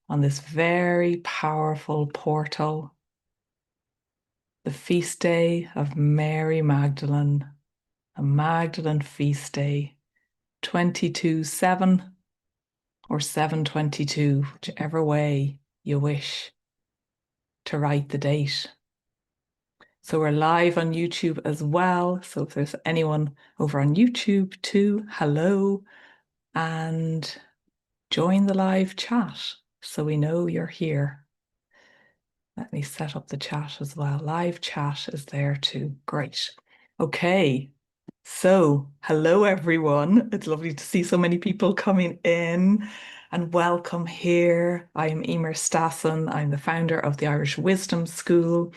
on this very powerful portal, the feast day of Mary Magdalene, a Magdalene feast day, 22/7 or 7/22, whichever way you wish to write the date. So we're live on YouTube as well. So if there's anyone over on YouTube too, hello, and join the live chat so we know you're here. Let me set up the chat as well. Live chat is there too. Great. Okay. So, hello everyone. It's lovely to see so many people coming in and welcome here. I'm Eimear Stassin. I'm the founder of the Irish Wisdom School.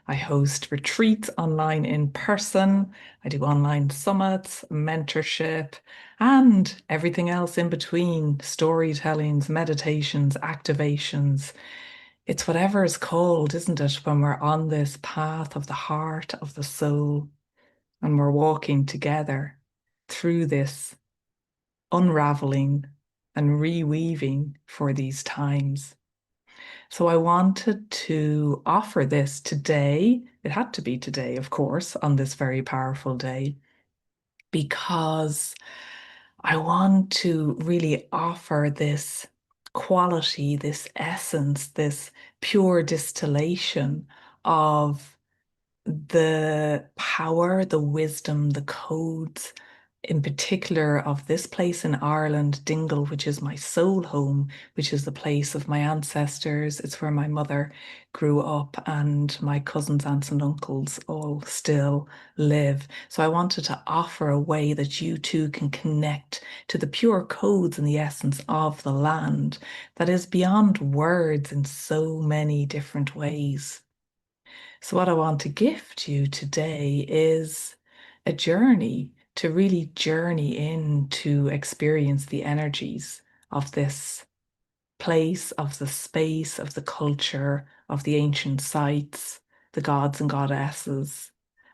I host retreats online in person. I do online summits, mentorship, and everything else in between, storytellings, meditations, activations. It's whatever is called, isn't it, when we're on this path of the heart, of the soul, and we're walking together through this unraveling and reweaving for these times. So I wanted to offer this today. It had to be today, of course, on this very powerful day, because I want to really offer this quality, this essence, this pure distillation of the power, the wisdom, the codes, in particular of this place in Ireland, Dingle, which is my soul home, which is the place of my ancestors. It's where my mother grew up and my cousins, aunts, and uncles all still live. So I wanted to offer a way that you too can connect to the pure codes and the essence of the land that is beyond words in so many different ways. So, what I want to gift you today is a journey to really journey in to experience the energies of this place, of the space, of the culture, of the ancient sites, the gods and goddesses,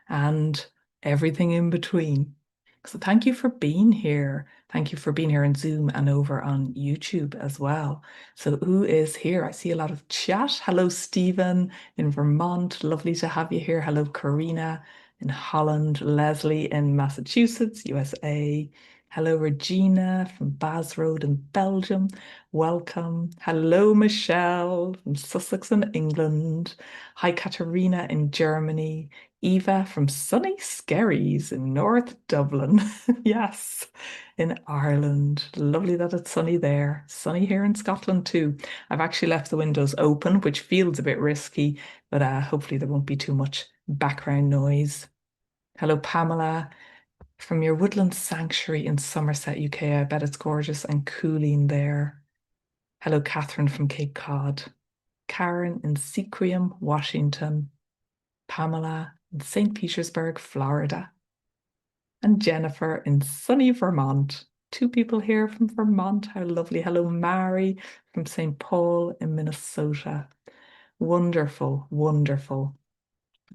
and everything in between. So thank you for being here. Thank you for being here on Zoom and over on YouTube as well. So who is here? I see a lot of chat. Hello, Stephen in Vermont. Lovely to have you here. Hello, Karina in Holland. Leslie in Massachusetts, USA. Hello, Regina from Baz Road in Belgium. Welcome. Hello, Michelle from Sussex in England. Hi, Katerina in Germany. Eva from sunny Skerries in North Dublin. Yes, in Ireland. Lovely that it's sunny there. Sunny here in Scotland too. I've actually left the windows open, which feels a bit risky, but hopefully there won't be too much background noise. Hello, Pamela from your woodland sanctuary in Somerset, UK. I bet it's gorgeous and cooling there. Hello, Catherine from Cape Cod. Karen in Sequim, Washington. Pamela in St. Petersburg, Florida. And Jennifer in sunny Vermont. Two people here from Vermont. How lovely. Hello, Mary from St. Paul in Minnesota. Wonderful, wonderful.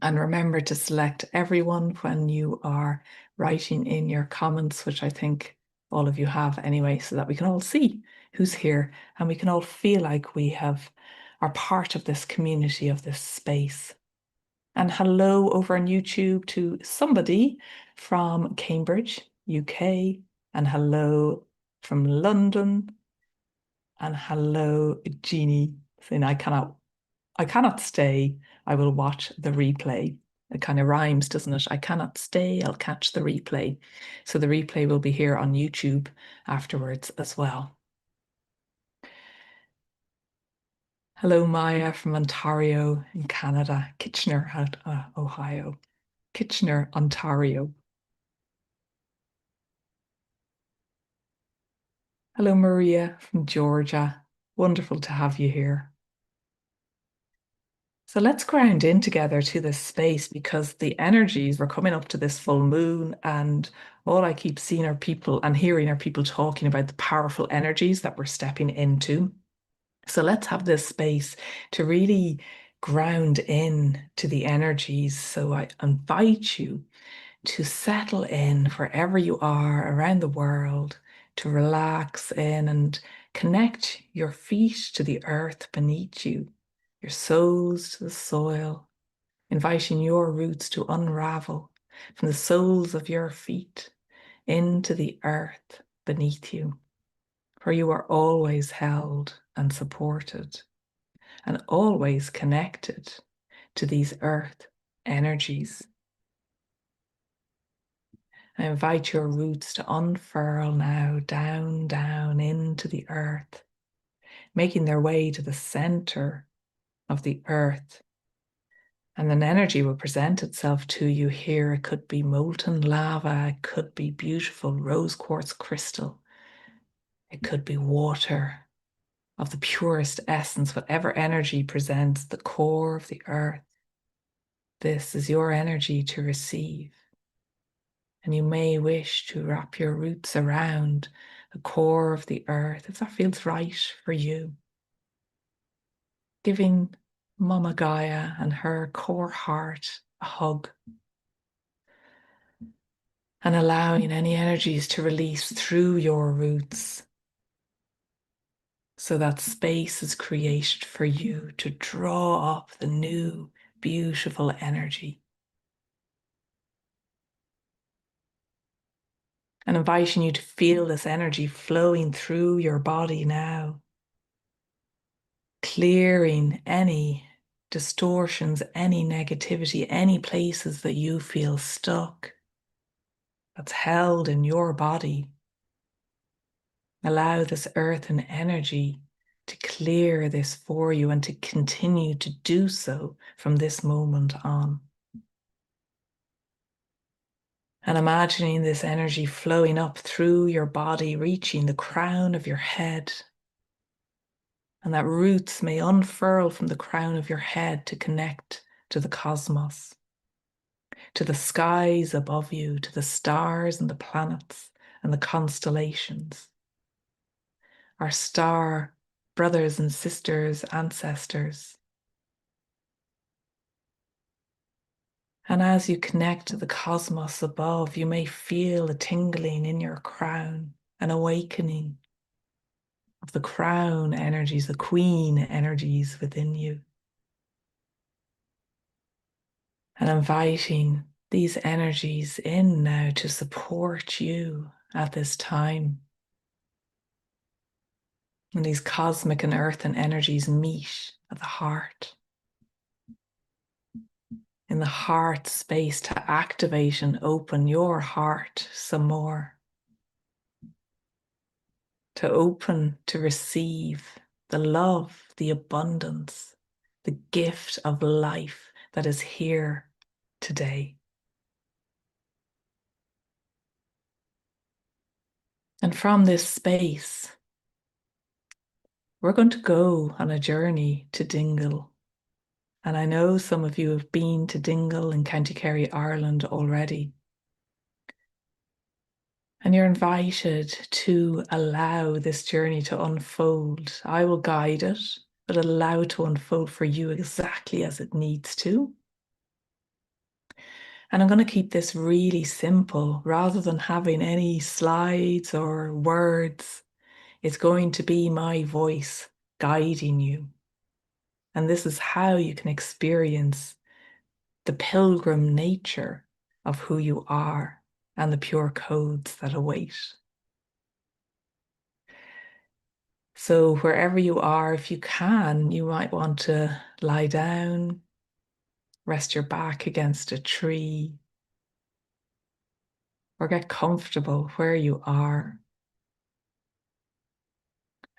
And remember to select everyone when you are writing in your comments, which I think all of you have anyway, so that we can all see who's here and we can all feel like we are part of this community, of this space. And hello over on YouTube to somebody from Cambridge, UK, and hello from London, and hello, Jeannie, saying I cannot stay. I will watch the replay. It kind of rhymes, doesn't it? I cannot stay. I'll catch the replay. So the replay will be here on YouTube afterwards as well. Hello, Maya from Ontario in Canada, Kitchener, Ohio, Kitchener, Ontario. Hello, Maria from Georgia. Wonderful to have you here. So let's ground in together to this space because the energies, we're coming up to this full moon, and all I keep seeing are people and hearing are people talking about the powerful energies that we're stepping into. So let's have this space to really ground in to the energies. So I invite you to settle in wherever you are around the world, to relax in and Connect your feet to the earth beneath you, your soles to the soil, inviting your roots to unravel from the soles of your feet into the earth beneath you, where you are always held and supported and always connected to these earth energies. I invite your roots to unfurl now, down, down into the earth, making their way to the center of the earth. And an energy will present itself to you here. It could be molten lava, it could be beautiful rose quartz crystal, it could be water of the purest essence, whatever energy presents the core of the earth. This is your energy to receive. And you may wish to wrap your roots around the core of the earth, if that feels right for you. Giving Mama Gaia and her core heart a hug. And allowing any energies to release through your roots, so that space is created for you to draw up the new, beautiful energy. And inviting you to feel this energy flowing through your body now, clearing any distortions, any negativity, any places that you feel stuck, that's held in your body. Allow this earth and energy to clear this for you and to continue to do so from this moment on. And imagining this energy flowing up through your body, reaching the crown of your head. And that roots may unfurl from the crown of your head to connect to the cosmos, to the skies above you, to the stars and the planets and the constellations. Our star brothers and sisters, ancestors. And as you connect to the cosmos above, you may feel a tingling in your crown, an awakening of the crown energies, the queen energies within you. And inviting these energies in now to support you at this time. And these cosmic and earthen energies meet at the heart. In the heart space to activate and open your heart some more. To open to receive the love, the abundance, the gift of life that is here today. And from this space, we're going to go on a journey to Dingle. And I know some of you have been to Dingle in County Kerry, Ireland already. And you're invited to allow this journey to unfold. I will guide it, but allow it to unfold for you exactly as it needs to. And I'm going to keep this really simple. Rather than having any slides or words, it's going to be my voice guiding you. And this is how you can experience the pilgrim nature of who you are and the pure codes that await. So wherever you are, if you can, you might want to lie down, rest your back against a tree, or get comfortable where you are.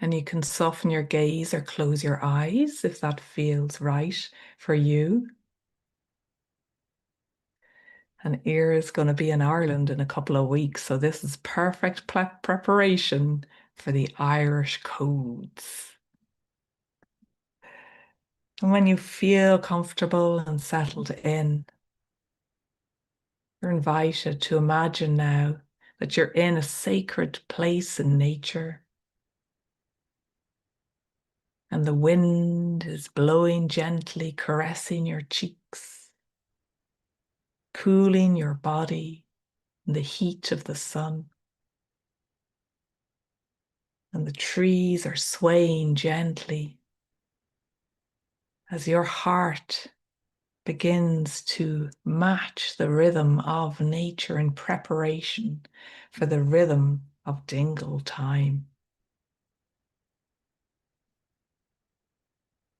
And you can soften your gaze or close your eyes if that feels right for you. And Eir is going to be in Ireland in a couple of weeks, so this is perfect preparation for the Irish codes. And when you feel comfortable and settled in, you're invited to imagine now that you're in a sacred place in nature. And the wind is blowing gently, caressing your cheeks, cooling your body in the heat of the sun. And the trees are swaying gently as your heart begins to match the rhythm of nature in preparation for the rhythm of Dingle time.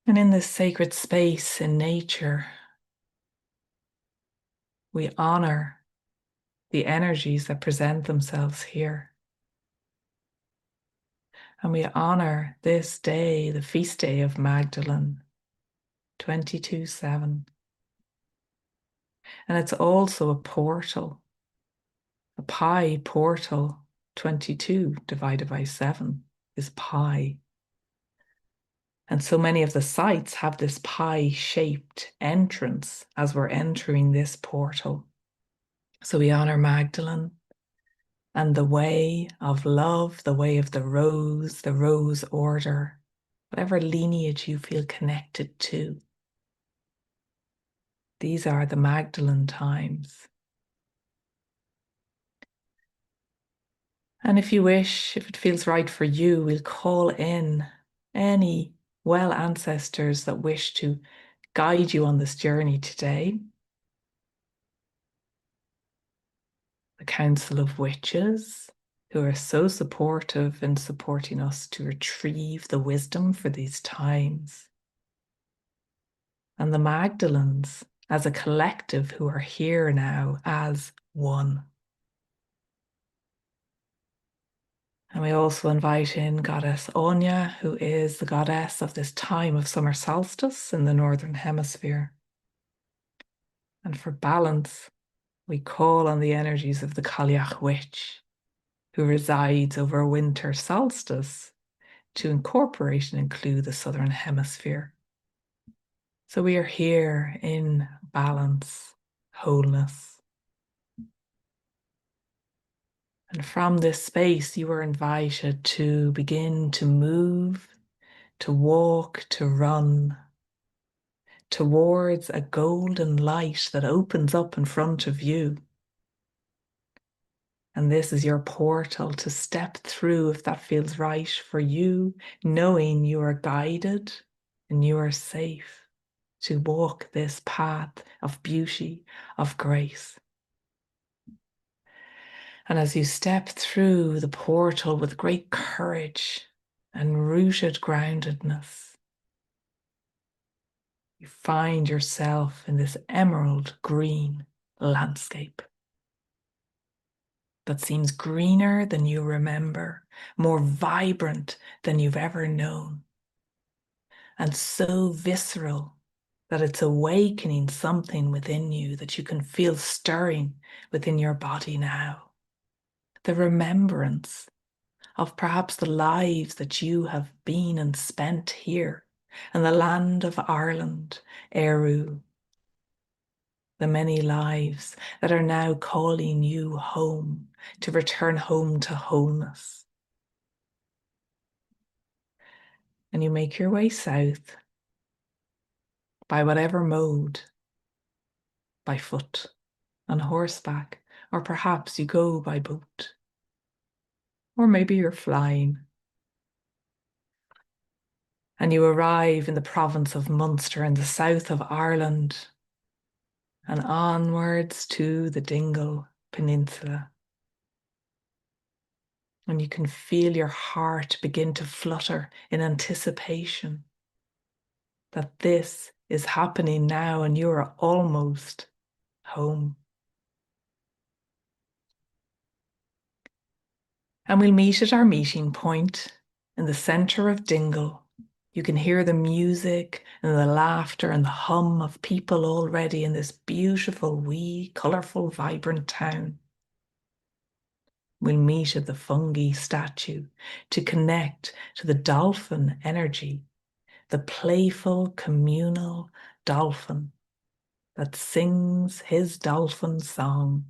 And in this sacred space in nature, we honor the energies that present themselves here. And we honor this day, the feast day of Magdalene, 22/7. And it's also a portal, a pi portal. 22 divided by 7 is pi. And so many of the sites have this pi-shaped entrance as we're entering this portal. So we honor Magdalene and the way of love, the way of the rose order, whatever lineage you feel connected to. These are the Magdalene times. And if you wish, if it feels right for you, we'll call in any well ancestors that wish to guide you on this journey today. The Council of Witches, who are so supportive in supporting us to retrieve the wisdom for these times. And the Magdalens, as a collective who are here now as one. And we also invite in Goddess Anya, who is the goddess of this time of summer solstice in the Northern Hemisphere. And for balance, we call on the energies of the Cailleach Witch, who resides over winter solstice, to incorporate and include the Southern Hemisphere. So we are here in balance, wholeness. And from this space, you are invited to begin to move, to walk, to run towards a golden light that opens up in front of you. And this is your portal to step through if that feels right for you, knowing you are guided and you are safe to walk this path of beauty, of grace. And as you step through the portal with great courage and rooted groundedness, you find yourself in this emerald green landscape that seems greener than you remember, more vibrant than you've ever known, and so visceral that it's awakening something within you that you can feel stirring within your body now. The remembrance of perhaps the lives that you have been and spent here in the land of Ireland, Eru, the many lives that are now calling you home, to return home to wholeness. And you make your way south by whatever mode, by foot, on horseback, or perhaps you go by boat, or maybe you're flying. And you arrive in the province of Munster in the south of Ireland, and onwards to the Dingle Peninsula. And you can feel your heart begin to flutter in anticipation that this is happening now and you are almost home. And we'll meet at our meeting point in the centre of Dingle. You can hear the music and the laughter and the hum of people already in this beautiful, wee, colourful, vibrant town. We'll meet at the fungi statue to connect to the dolphin energy, the playful, communal dolphin that sings his dolphin song.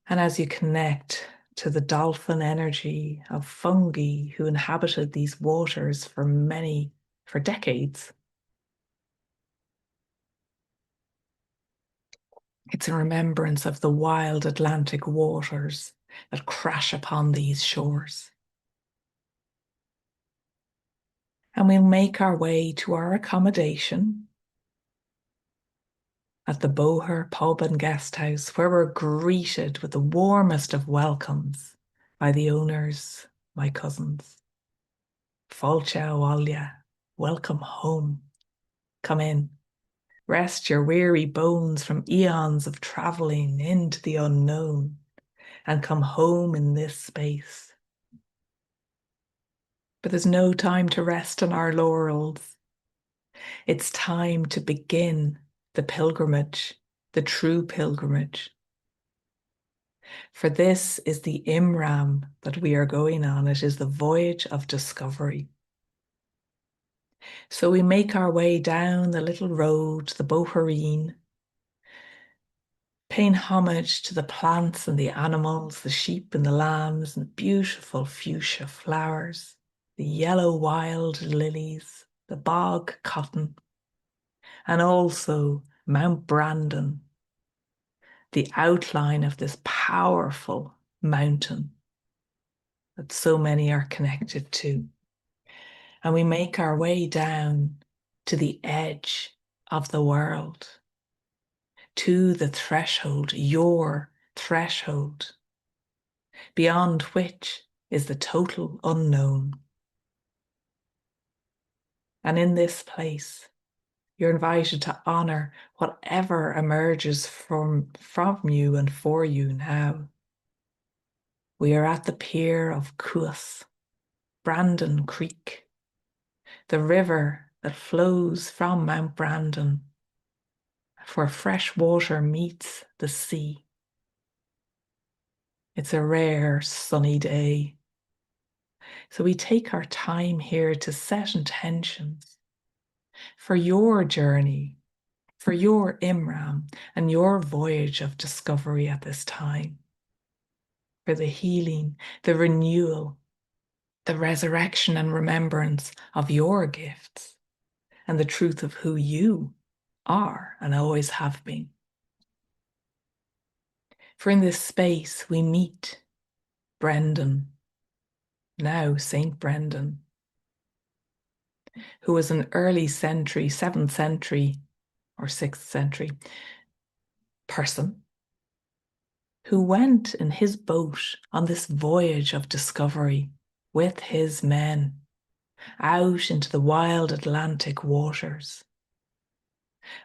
And as you connect to the dolphin energy of fungi who inhabited these waters for decades, it's a remembrance of the wild Atlantic waters that crash upon these shores. And we'll make our way to our accommodation at the Boher Pub and Guest House, where we're greeted with the warmest of welcomes by the owners, my cousins. Fáilte Abhaile, welcome home. Come in, rest your weary bones from eons of traveling into the unknown, and come home in this space. But there's no time to rest on our laurels. It's time to begin the pilgrimage, the true pilgrimage. For this is the Immram that we are going on. It is the voyage of discovery. So we make our way down the little road, the Bohereen, paying homage to the plants and the animals, the sheep and the lambs, and beautiful fuchsia flowers, the yellow wild lilies, the bog cotton, and also Mount Brandon, the outline of this powerful mountain that so many are connected to. And we make our way down to the edge of the world, to the threshold, your threshold, beyond which is the total unknown. And in this place, you're invited to honor whatever emerges from you and for you now. We are at the pier of Cuas, Brandon Creek, the river that flows from Mount Brandon, where fresh water meets the sea. It's a rare sunny day. So we take our time here to set intentions for your journey, for your Immram and your voyage of discovery at this time, for the healing, the renewal, the resurrection and remembrance of your gifts and the truth of who you are and always have been. For in this space we meet Brendan, now Saint Brendan, who was an early century, 7th century or 6th century person who went in his boat on this voyage of discovery with his men out into the wild Atlantic waters,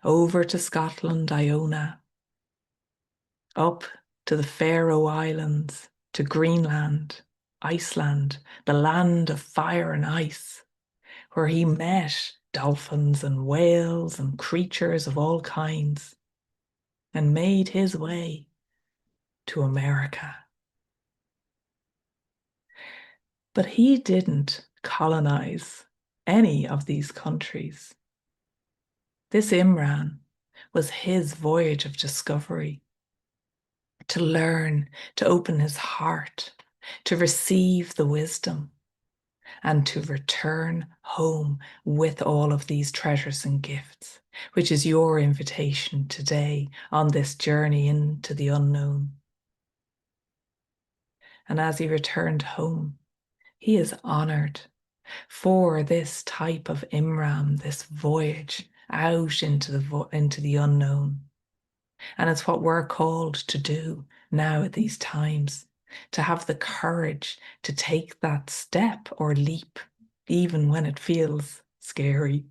over to Scotland, Iona, up to the Faroe Islands, to Greenland, Iceland, the land of fire and ice, where he met dolphins and whales and creatures of all kinds, and made his way to America. But he didn't colonize any of these countries. This Immram was his voyage of discovery, to learn, to open his heart, to receive the wisdom, and to return home with all of these treasures and gifts, which is your invitation today on this journey into the unknown. And as he returned home, he is honored for this type of Immram, this voyage out into the unknown. And it's what we're called to do now at these times, to have the courage to take that step or leap, even when it feels scary.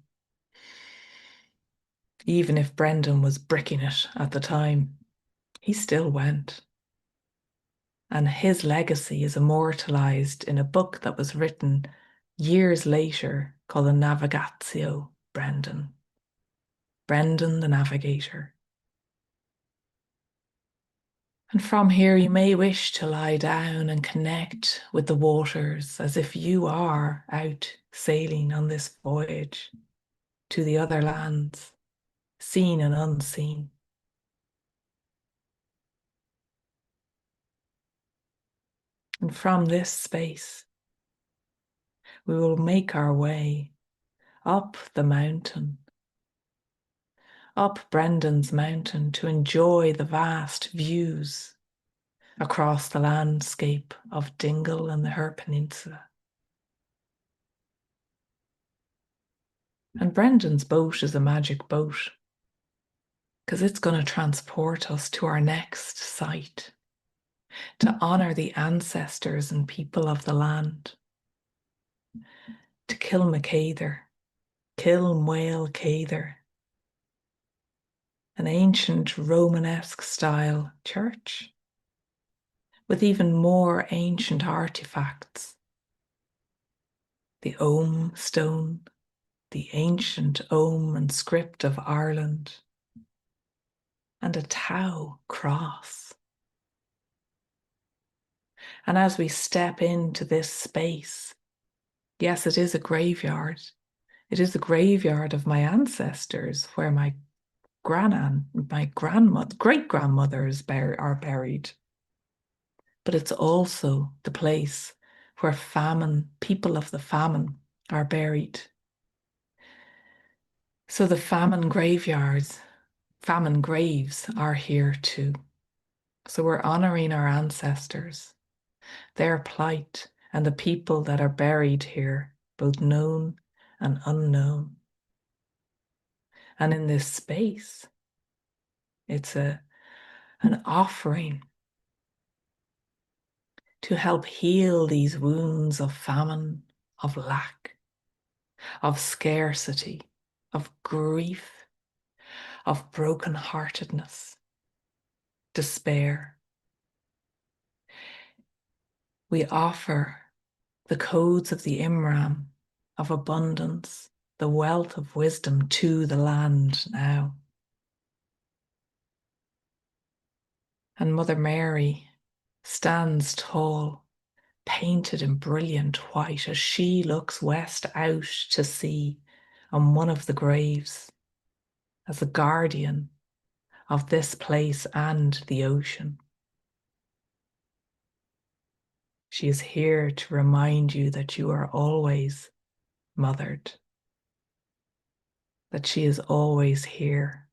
Even if Brendan was bricking it at the time, he still went. And his legacy is immortalized in a book that was written years later called The Navigatio Brendan. Brendan the Navigator. And from here, you may wish to lie down and connect with the waters as if you are out sailing on this voyage to the other lands, seen and unseen. And from this space, we will make our way up the mountain, up Brendan's mountain, to enjoy the vast views across the landscape of Dingle and her peninsula. And Brendan's boat is a magic boat because it's going to transport us to our next site to honor the ancestors and people of the land, to Kilmacather, Kilmwale-Cather, an ancient Romanesque style church with even more ancient artifacts. The Ogham stone, the ancient Ogham and script of Ireland, and a Tau cross. And as we step into this space, yes, it is a graveyard. It is the graveyard of my ancestors where my great-grandmothers are buried. But it's also the place where people of the famine are buried. So the famine graves are here too. So we're honoring our ancestors, their plight, and the people that are buried here, both known and unknown. And in this space, it's an offering to help heal these wounds of famine, of lack, of scarcity, of grief, of brokenheartedness, despair. We offer the codes of the Immram, of abundance, the wealth of wisdom to the land now. And Mother Mary stands tall, painted in brilliant white, as she looks west out to sea on one of the graves, as a guardian of this place and the ocean. She is here to remind you that you are always mothered, that she is always here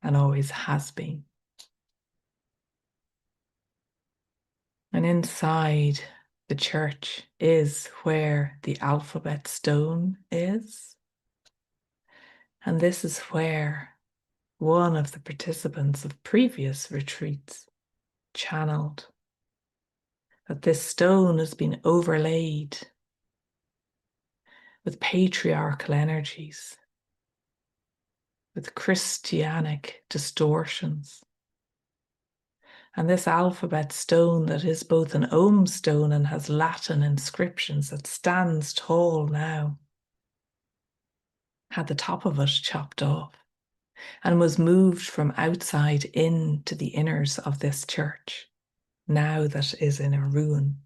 and always has been. And inside the church is where the alphabet stone is. And this is where one of the participants of previous retreats channeled that this stone has been overlaid with patriarchal energies, with Christianic distortions. And this alphabet stone that is both an Ogham stone and has Latin inscriptions that stands tall now, had the top of it chopped off and was moved from outside into the inners of this church, now that is in a ruin.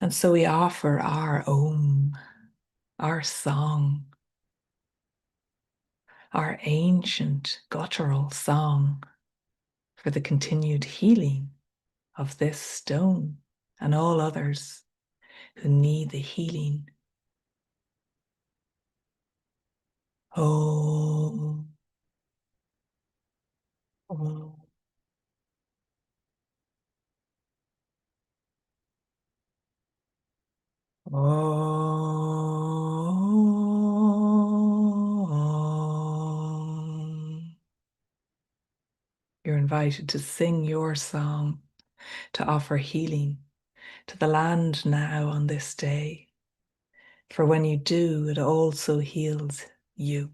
And so we offer our Om, our song, our ancient guttural song for the continued healing of this stone and all others who need the healing. Oh, oh. Om. You're invited to sing your song, to offer healing to the land now on this day. For when you do, it also heals you.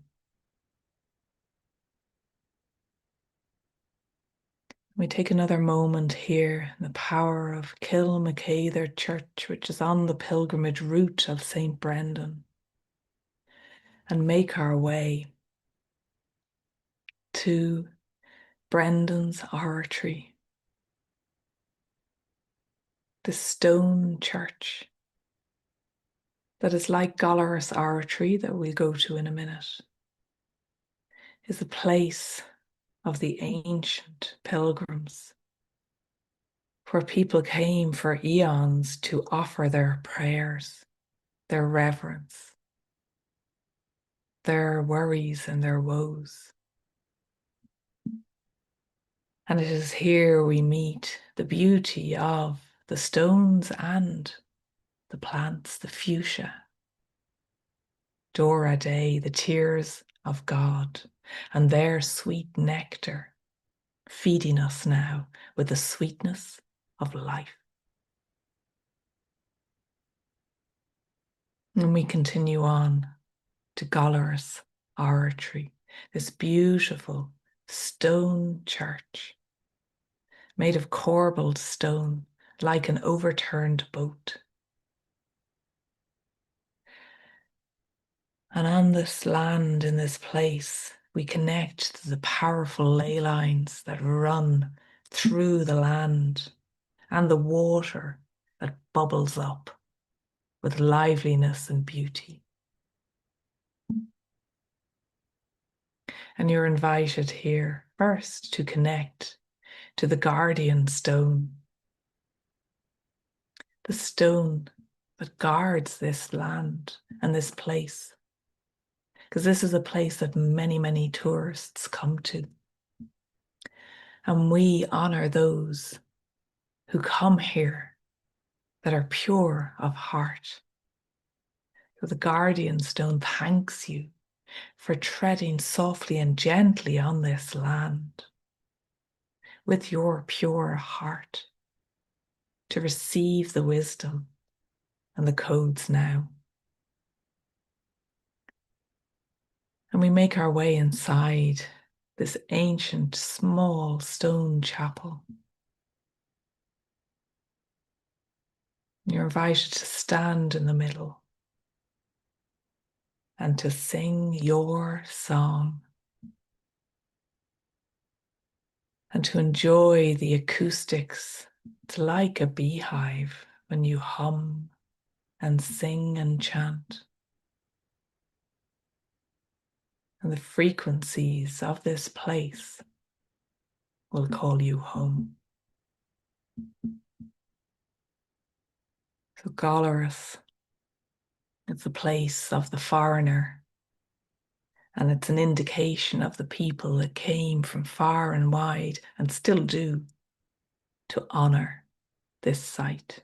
We take another moment here in the power of Kilmacather Church, which is on the pilgrimage route of St. Brendan, and make our way to Brendan's oratory, the stone church that is like Golorus Oratory that we'll go to in a minute, is a place of the ancient pilgrims where people came for eons to offer their prayers, their reverence, their worries and their woes. And it is here we meet the beauty of the stones and the plants, the fuchsia. Dora Day, the tears of God, and their sweet nectar, feeding us now with the sweetness of life. And we continue on to Gollar's Oratory, this beautiful stone church made of corbelled stone like an overturned boat. And on this land, in this place, we connect to the powerful ley lines that run through the land and the water that bubbles up with liveliness and beauty. And you're invited here first to connect to the guardian stone, the stone that guards this land and this place, because this is a place that many, many tourists come to. And we honor those who come here that are pure of heart. So the guardian stone thanks you for treading softly and gently on this land with your pure heart to receive the wisdom and the codes now. And we make our way inside this ancient, small stone chapel. You're invited to stand in the middle and to sing your song and to enjoy the acoustics. It's like a beehive when you hum and sing and chant. And the frequencies of this place will call you home. So Golaris, it's a place of the foreigner, and it's an indication of the people that came from far and wide and still do to honor this site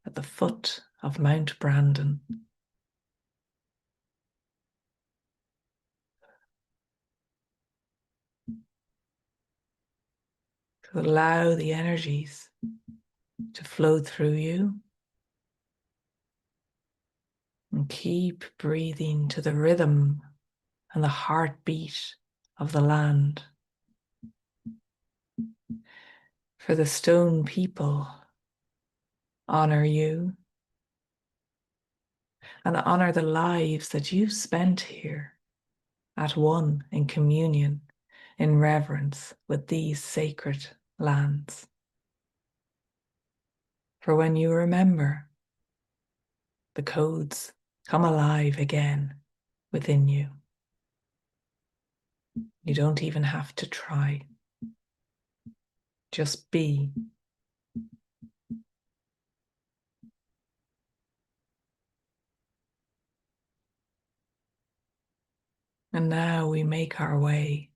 at the foot of Mount Brandon. To allow the energies to flow through you and keep breathing to the rhythm and the heartbeat of the land. For the stone people honor you and honor the lives that you've spent here at one in communion, in reverence with these sacred lands. For when you remember, the codes come alive again within you. You don't even have to try. Just be. And now we make our way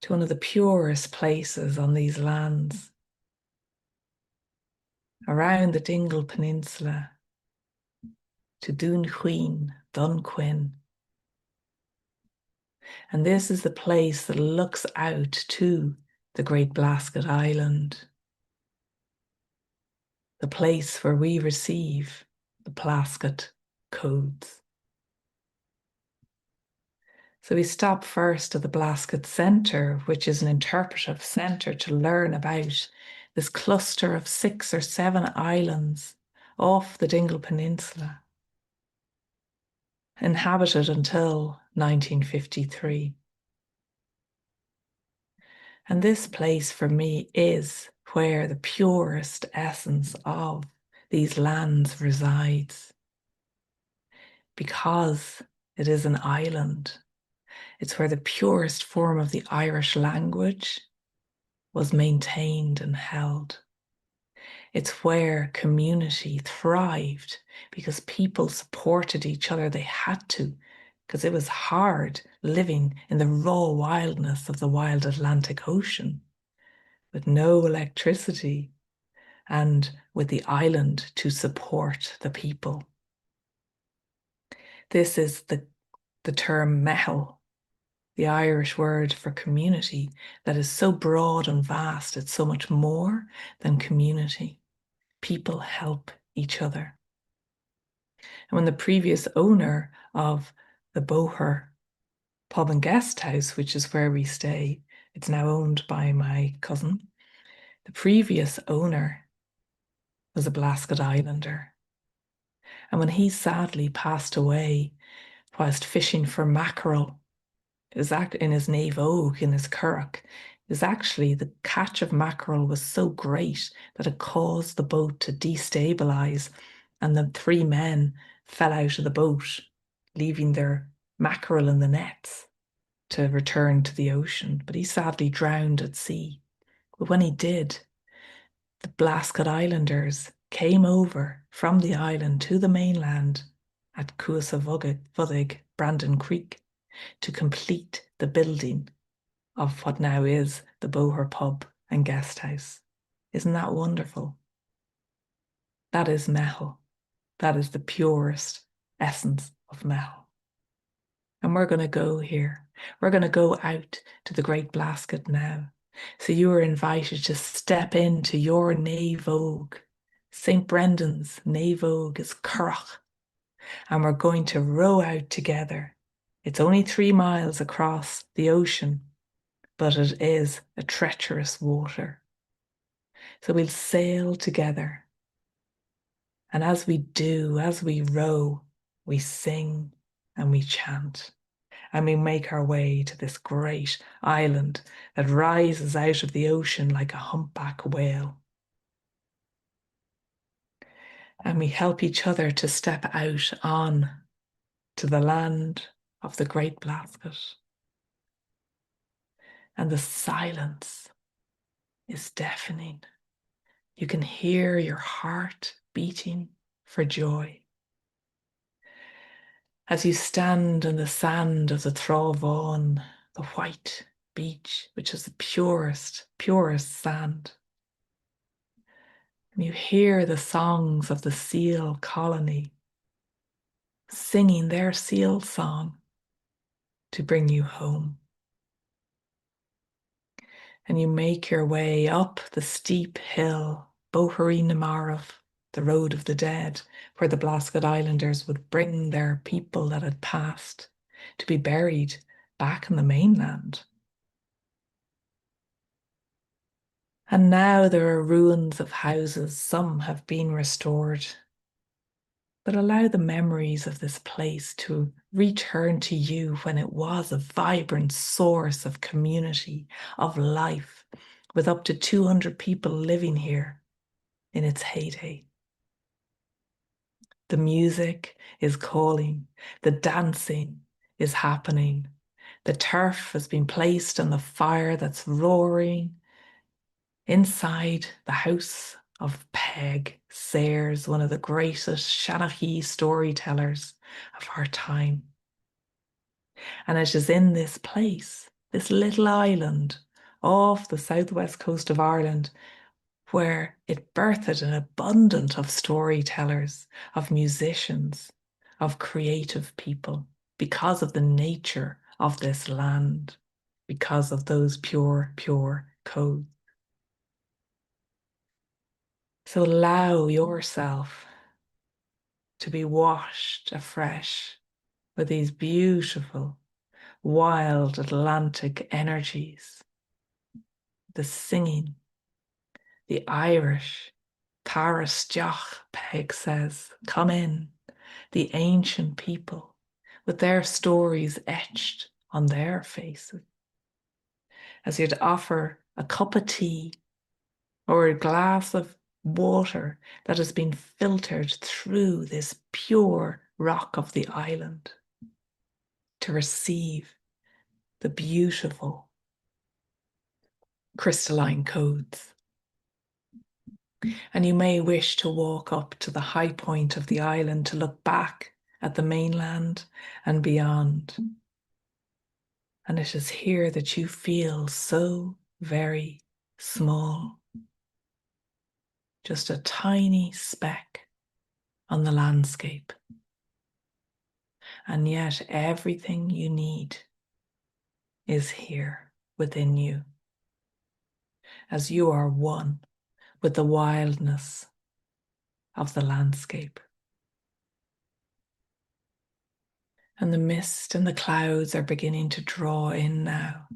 to one of the purest places on these lands, around the Dingle Peninsula, to Duibhne, Dunquin. And this is the place that looks out to the great Blasket Island, the place where we receive the Blasket codes. So we stop first at the Blasket Centre, which is an interpretive centre to learn about this cluster of 6 or 7 islands off the Dingle Peninsula, inhabited until 1953. And this place for me is where the purest essence of these lands resides, because it is an island. It's where the purest form of the Irish language was maintained and held. It's where community thrived because people supported each other. They had to, because it was hard living in the raw wildness of the wild Atlantic Ocean. with no electricity, and with the island to support the people. This is the term meitheal, the Irish word for community, that is so broad and vast. It's so much more than community. People help each other. And when the previous owner of the Boher pub and guest house, which is where we stay, it's now owned by my cousin. The previous owner was a Blasket Islander. And when he sadly passed away whilst fishing for mackerel, it was in his Nave Ogue, in his currach, is actually the catch of mackerel was so great that it caused the boat to destabilize, and the three men fell out of the boat, leaving their mackerel in the nets to return to the ocean. But he sadly drowned at sea. But when he did, the Blasket Islanders came over from the island to the mainland at Cuasa Brandon Creek, to complete the building of what now is the Boher pub and guest house. Isn't that wonderful? That is meitheal. That is the purest essence of meitheal. And we're going to go here. We're going to go out to the Great Blasket now. So you are invited to step into your Nave Ogue. St. Brendan's Nave Ogue is currach. And we're going to row out together. It's only 3 miles across the ocean, but it is a treacherous water. So we'll sail together. And as we do, as we row, we sing and we chant. And we make our way to this great island that rises out of the ocean like a humpback whale. And we help each other to step out on to the land of the Great Blasket. And the silence is deafening. You can hear your heart beating for joy. As you stand on the sand of the Thra Vaughan, the white beach, which is the purest sand. And you hear the songs of the seal colony singing their seal song to bring you home. And you make your way up the steep hill, Bohery Namarov, the road of the dead, where the Blasket Islanders would bring their people that had passed to be buried back in the mainland. And now there are ruins of houses. Some have been restored, but allow the memories of this place to return to you when it was a vibrant source of community, of life, with up to 200 people living here in its heyday. The music is calling, the dancing is happening. The turf has been placed on the fire that's roaring inside the house of Peg Sayers, one of the greatest Shanachie storytellers of our time. And it is in this place, this little island off the southwest coast of Ireland, where it birthed an abundance of storytellers, of musicians, of creative people, because of the nature of this land, because of those pure codes. So allow yourself to be washed afresh with these beautiful, wild Atlantic energies, the singing, the Irish, Tarasteach, Peg says, come in, the ancient people with their stories etched on their faces. As you'd offer a cup of tea or a glass of water that has been filtered through this pure rock of the island to receive the beautiful crystalline codes. And you may wish to walk up to the high point of the island to look back at the mainland and beyond. And it is here that you feel so very small, just a tiny speck on the landscape. And yet everything you need is here within you, as you are one with the wildness of the landscape. And the mist and the clouds are beginning to draw in now,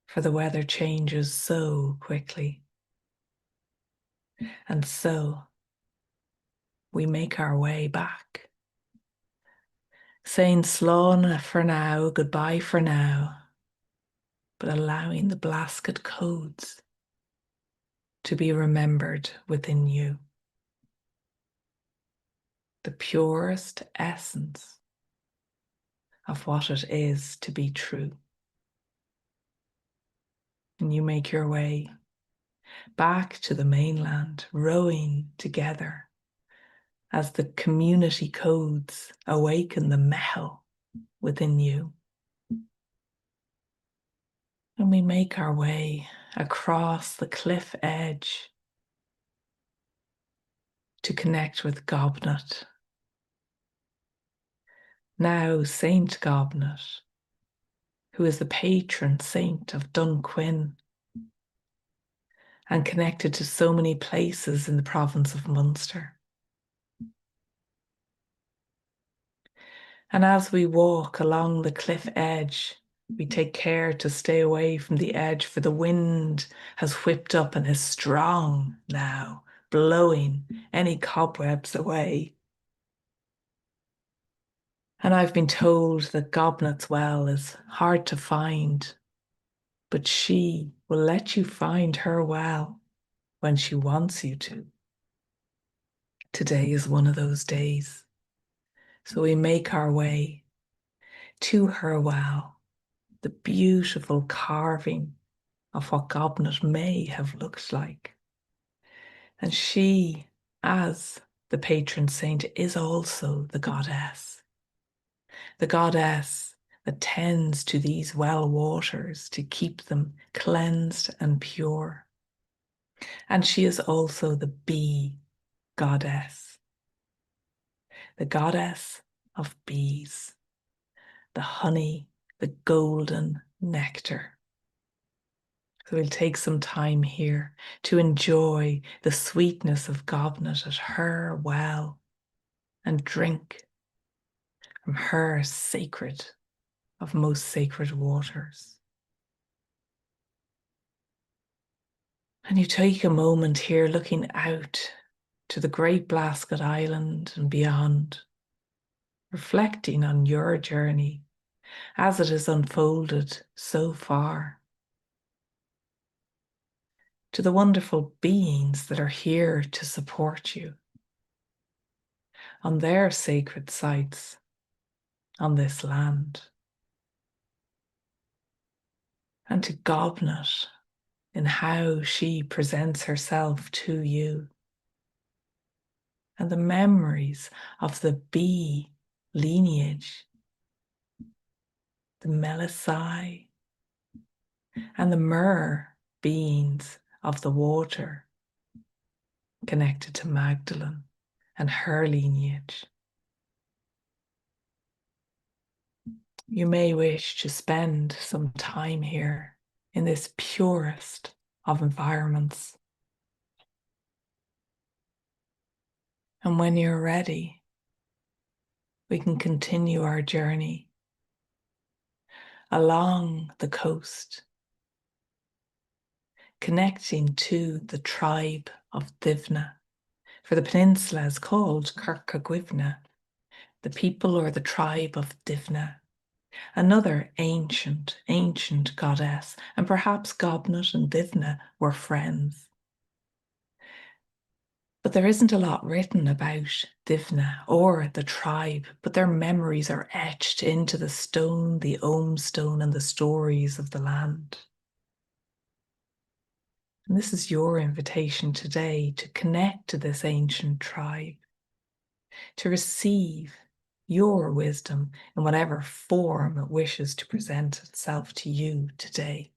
for the weather changes so quickly. And so we make our way back, saying slán for now, goodbye for now, but allowing the Blasket codes to be remembered within you. The purest essence of what it is to be true. And you make your way back to the mainland, rowing together as the community codes awaken the meitheal within you. And we make our way across the cliff edge to connect with Gobnait. Now Saint Gobnait, who is the patron saint of Dunquin and connected to so many places in the province of Munster. And as we walk along the cliff edge, we take care to stay away from the edge, for the wind has whipped up and is strong now, blowing any cobwebs away. And I've been told that Gobnait's well is hard to find, but she will let you find her well when she wants you to. Today is one of those days. So we make our way to her well, the beautiful carving of what Gobnait may have looked like. And she, as the patron saint, is also the goddess that tends to these well waters to keep them cleansed and pure. And she is also the bee goddess, the goddess of bees, the honey, the golden nectar. So we'll take some time here to enjoy the sweetness of Gobnait at her well and drink from her sacred of most sacred waters. And you take a moment here looking out to the great Blasket Island and beyond, reflecting on your journey as it has unfolded so far, to the wonderful beings that are here to support you on their sacred sites on this land, and to Gobnait in how she presents herself to you, and the memories of the bee lineage, the melisai and the myrrh beings of the water connected to Magdalene and her lineage. You may wish to spend some time here in this purest of environments. And when you're ready, we can continue our journey along the coast, connecting to the tribe of Duibhne, for the peninsula is called Duibhne, the people or the tribe of Duibhne, another ancient goddess, and perhaps Gobnait and Duibhne were friends. But there isn't a lot written about Duibhne or the tribe, but their memories are etched into the stone, the Om stone, and the stories of the land. And this is your invitation today to connect to this ancient tribe, to receive your wisdom in whatever form it wishes to present itself to you today.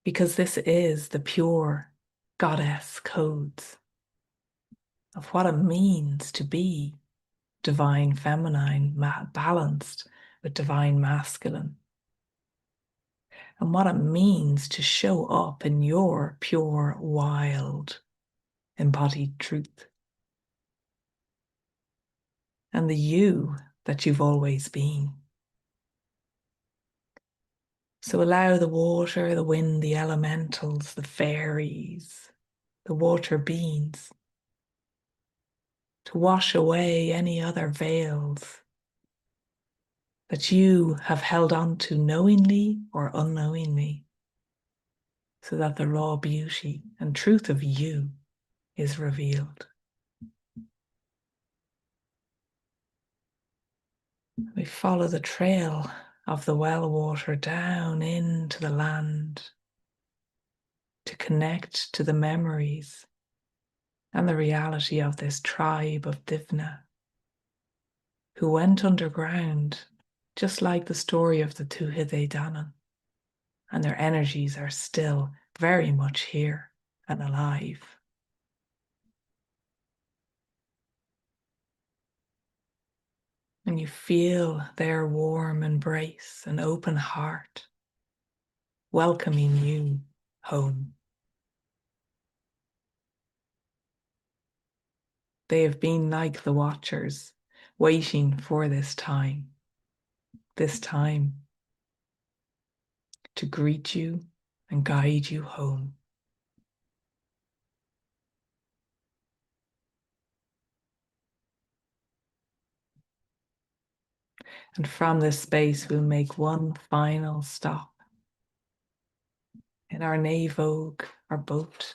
because this is the pure goddess codes of what it means to be divine feminine, balanced with divine masculine, and what it means to show up in your pure, wild, embodied truth, and the you that you've always been. So allow the water, the wind, the elementals, the fairies, the water beings to wash away any other veils that you have held on to knowingly or unknowingly, so that the raw beauty and truth of you is revealed. We follow the trail of the well water down into the land to connect to the memories and the reality of this tribe of Duibhne who went underground, just like the story of the Tuatha Danann, and their energies are still very much here and alive. And you feel their warm embrace and open heart welcoming you home. They have been like the watchers, waiting for this time to greet you and guide you home. And from this space, we'll make one final stop in our Vogue, our boat.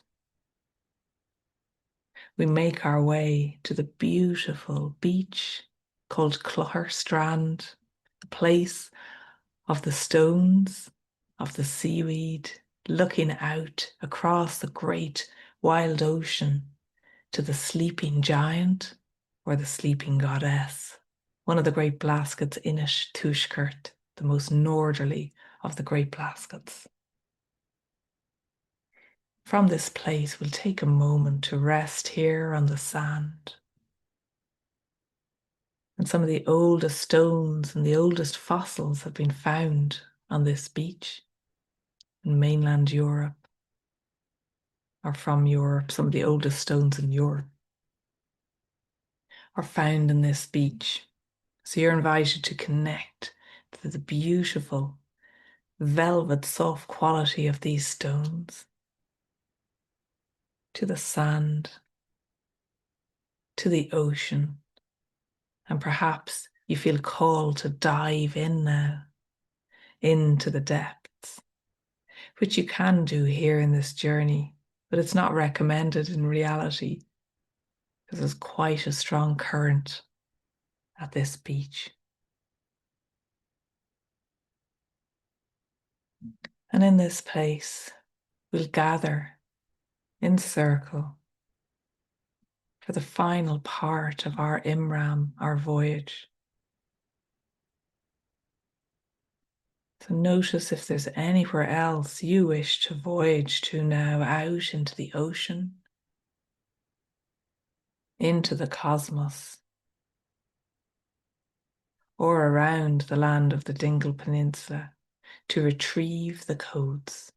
We make our way to the beautiful beach called Clogher Strand, the place of the stones, of the seaweed, looking out across the great wild ocean to the sleeping giant or the sleeping goddess, one of the great Blaskets, Inish Tushkert, the most northerly of the great Blaskets. From this place, we'll take a moment to rest here on the sand. And some of the oldest stones and the oldest fossils have been found on this beach in mainland Europe, or from Europe. Some of the oldest stones in Europe are found in this beach. So you're invited to connect to the beautiful velvet soft quality of these stones, to the sand, to the ocean, and perhaps you feel called to dive in now into the depths, which you can do here in this journey, but it's not recommended in reality because there's quite a strong current at this beach. And in this place, we'll gather in circle for the final part of our Immram, our voyage. So notice if there's anywhere else you wish to voyage to now, out into the ocean, into the cosmos, or around the land of the Dingle Peninsula to retrieve the codes.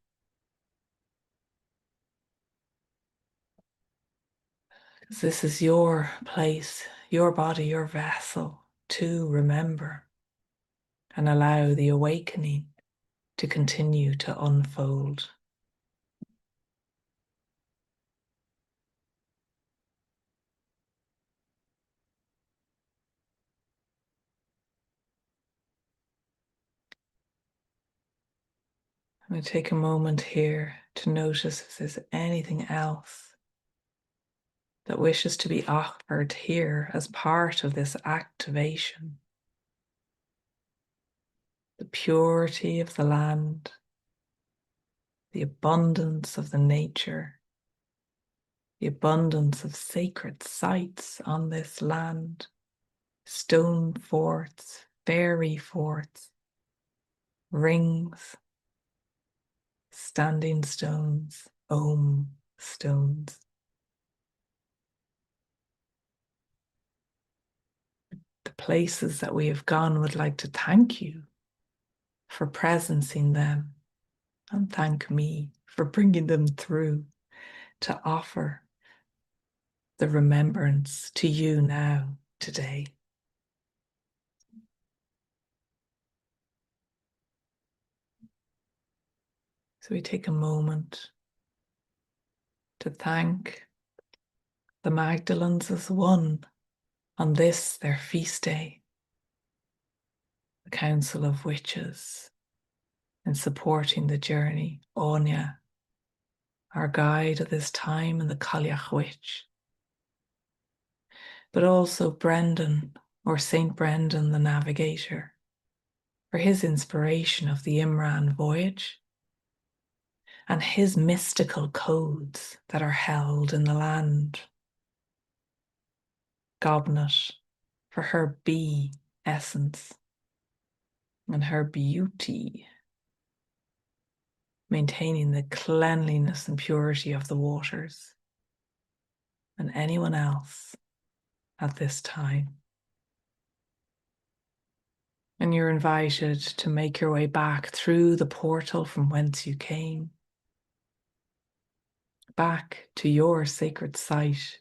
This is your place, your body, your vessel to remember and allow the awakening to continue to unfold. I'm going to take a moment here to notice if there's anything else that wishes to be offered here as part of this activation. The purity of the land, the abundance of the nature, the abundance of sacred sites on this land, stone forts, fairy forts, rings, standing stones, Om stones. The places that we have gone would like to thank you for presencing them, and thank me for bringing them through to offer the remembrance to you now, today. So we take a moment to thank the Magdalens as one on this, their feast day, the Council of Witches, in supporting the journey, Anya, our guide at this time, and the Cailleach Witch, but also Brendan, or Saint Brendan the Navigator, for his inspiration of the Immram Voyage and his mystical codes that are held in the land. Gobnait, for her bee essence and her beauty, maintaining the cleanliness and purity of the waters, and anyone else at this time. And you're invited to make your way back through the portal from whence you came, back to your sacred site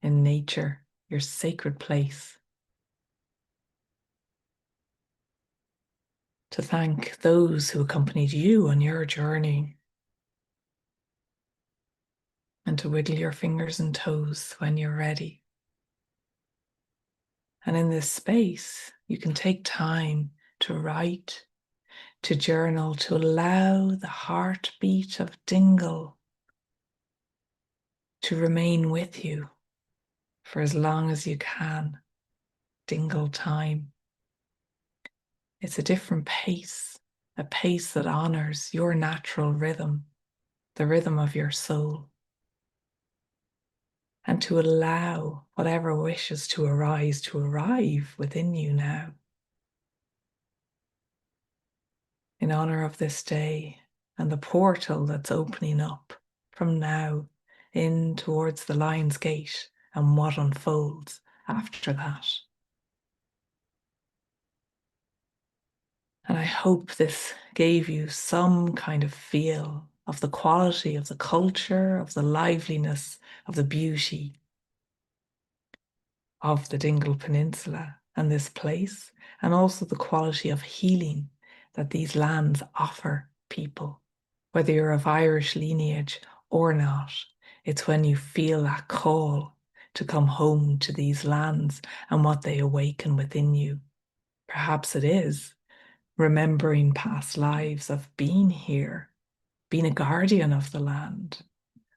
in nature, your sacred place, to thank those who accompanied you on your journey, and to wiggle your fingers and toes when you're ready. And in this space, you can take time to write, to journal, to allow the heartbeat of Dingle to remain with you for as long as you can. Dingle time. It's a different pace, a pace that honors your natural rhythm, the rhythm of your soul. And to allow whatever wishes to arise to arrive within you now. In honor of this day and the portal that's opening up from now in towards the Lion's Gate and what unfolds after that. And I hope this gave you some kind of feel of the quality of the culture, of the liveliness, of the beauty of the Dingle Peninsula and this place, and also the quality of healing that these lands offer people. Whether you're of Irish lineage or not, it's when you feel that call to come home to these lands and what they awaken within you. Perhaps it is remembering past lives of being here, being a guardian of the land,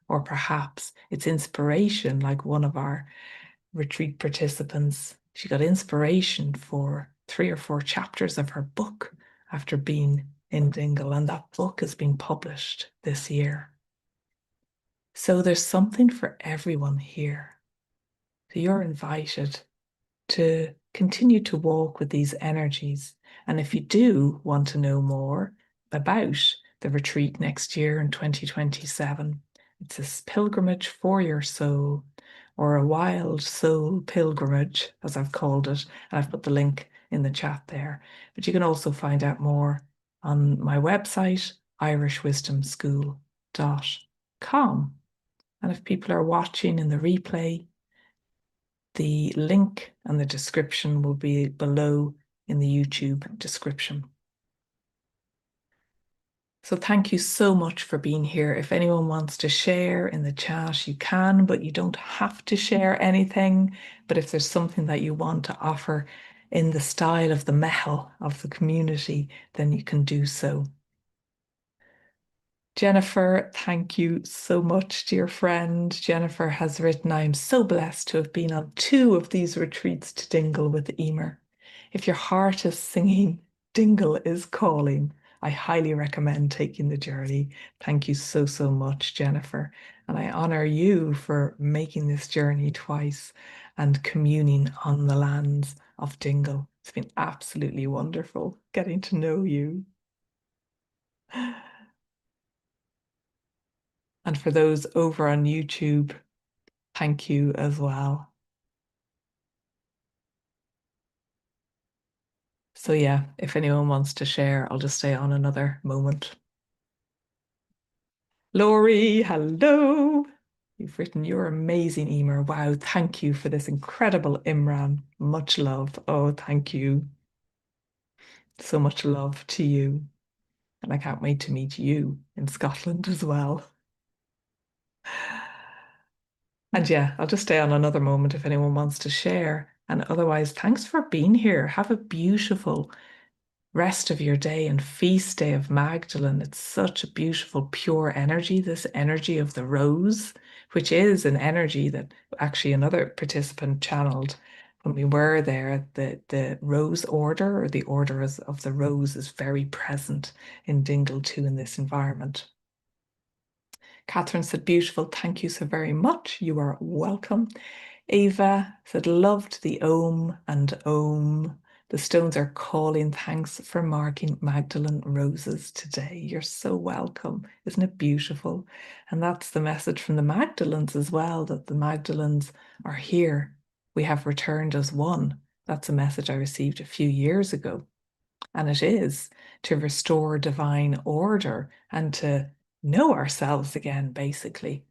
or perhaps it's inspiration, like one of our retreat participants. She got inspiration for 3 or 4 chapters of her book after being in Dingle, and that book has been published this year. So there's something for everyone here. So you're invited to continue to walk with these energies. And if you do want to know more about the retreat next year in 2027, it's a pilgrimage for your soul, or a wild soul pilgrimage, as I've called it. And I've put the link in the chat there. But you can also find out more on my website, irishwisdomschool.com. And if people are watching in the replay, the link and the description will be below in the YouTube description. So thank you so much for being here. If anyone wants to share in the chat, you can, but you don't have to share anything. But if there's something that you want to offer in the style of the meitheal of the community, then you can do so. Jennifer, thank you so much, dear friend. Jennifer has written, I am so blessed to have been on 2 of these retreats to Dingle with Eimear. If your heart is singing, Dingle is calling. I highly recommend taking the journey. Thank you so, so much, Jennifer. And I honor you for making this journey twice and communing on the lands of Dingle. It's been absolutely wonderful getting to know you. And for those over on YouTube, thank you as well. So yeah, if anyone wants to share, I'll just stay on another moment. Laurie, hello. You've written, you're amazing, Eimear. Wow, thank you for this incredible Immram. Much love. Oh, thank you. So much love to you. And I can't wait to meet you in Scotland as well. And yeah, I'll just stay on another moment if anyone wants to share. And otherwise, thanks for being here. Have a beautiful rest of your day and feast day of Magdalene. It's such a beautiful, pure energy, this energy of the rose, which is an energy that actually another participant channeled when we were there. The rose order, or the order of the rose, is very present in Dingle too in this environment. Catherine said, beautiful. Thank you so very much. You are welcome. Ava said, loved the Om and Om. The stones are calling. Thanks for marking Magdalene roses today. You're so welcome. Isn't it beautiful? And that's the message from the Magdalenes as well, that the Magdalenes are here. We have returned as one. That's a message I received a few years ago. And it is to restore divine order and to know ourselves again, basically.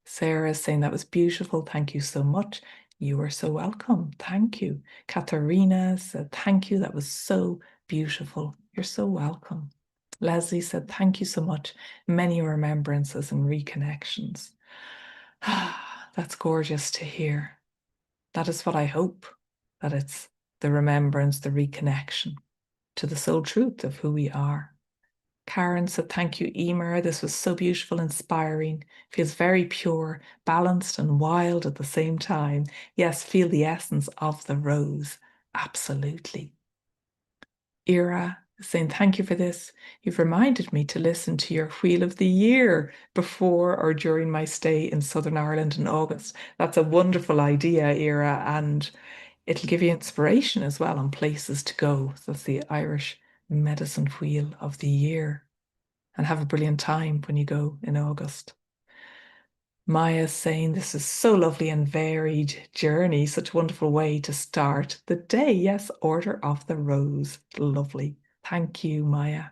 Sarah is saying that was beautiful. Thank you so much. You are so welcome. Thank you. Katharina said, thank you. That was so beautiful. You're so welcome. Leslie said, thank you so much. Many remembrances and reconnections. That's gorgeous to hear. That is what I hope, that it's the remembrance, the reconnection to the soul truth of who we are. Karen said, thank you, Eimear. This was so beautiful, inspiring. Feels very pure, balanced, and wild at the same time. Yes, feel the essence of the rose. Absolutely. Ira is saying, thank you for this. You've reminded me to listen to your Wheel of the Year before or during my stay in Southern Ireland in August. That's a wonderful idea, Ira, and it'll give you inspiration as well on places to go. So that's the Irish Medicine Wheel of the Year. And have a brilliant time when you go in August. Maya's saying this is so lovely and varied journey, such a wonderful way to start the day. Yes, Order of the Rose. Lovely. Thank you, Maya.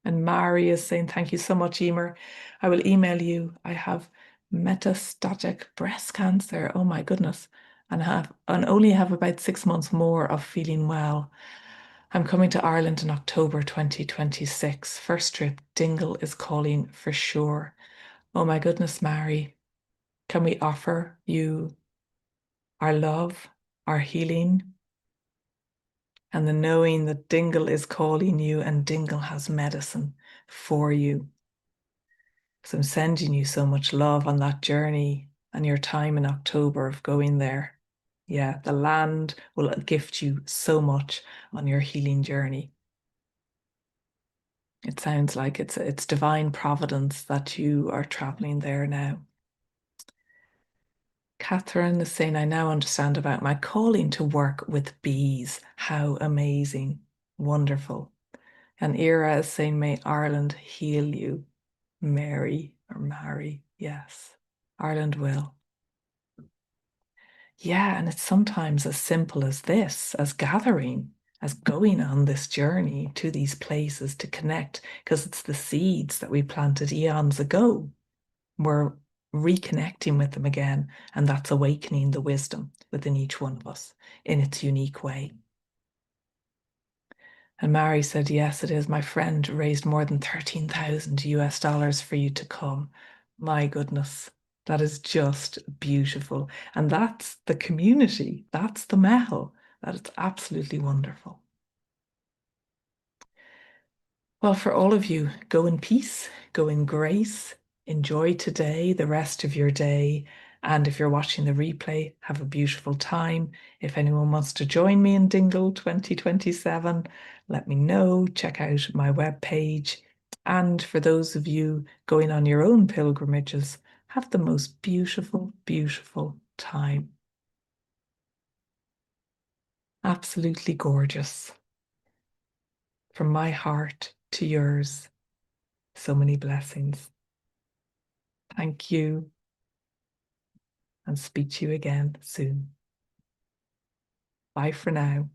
And Mary is saying, thank you so much, Eimear. I will email you. I have metastatic breast cancer. Oh my goodness. And only have about 6 months more of feeling well. I'm coming to Ireland in October 2026. First trip, Dingle is calling for sure. Oh my goodness, Mary. Can we offer you our love, our healing, and the knowing that Dingle is calling you and Dingle has medicine for you? So I'm sending you so much love on that journey and your time in October of going there. Yeah, the land will gift you so much on your healing journey. It sounds like it's divine providence that you are traveling there now. Catherine is saying, I now understand about my calling to work with bees. How amazing. Wonderful. And Ira is saying, may Ireland heal you. Mary or Mary. Yes, Ireland will. Yeah, and it's sometimes as simple as this, as gathering, as going on this journey to these places to connect, because it's the seeds that we planted eons ago. We're reconnecting with them again, and that's awakening the wisdom within each one of us in its unique way. And Mary said, yes, it is. My friend raised more than 13,000 US dollars for you to come. My goodness, that is just beautiful. And that's the community. That's the meitheal. That is absolutely wonderful. Well, for all of you, go in peace, go in grace, enjoy today, the rest of your day. And if you're watching the replay, have a beautiful time. If anyone wants to join me in Dingle 2027, let me know. Check out my webpage. And for those of you going on your own pilgrimages, have the most beautiful, beautiful time. Absolutely gorgeous. From my heart to yours, so many blessings. Thank you. And speak to you again soon. Bye for now.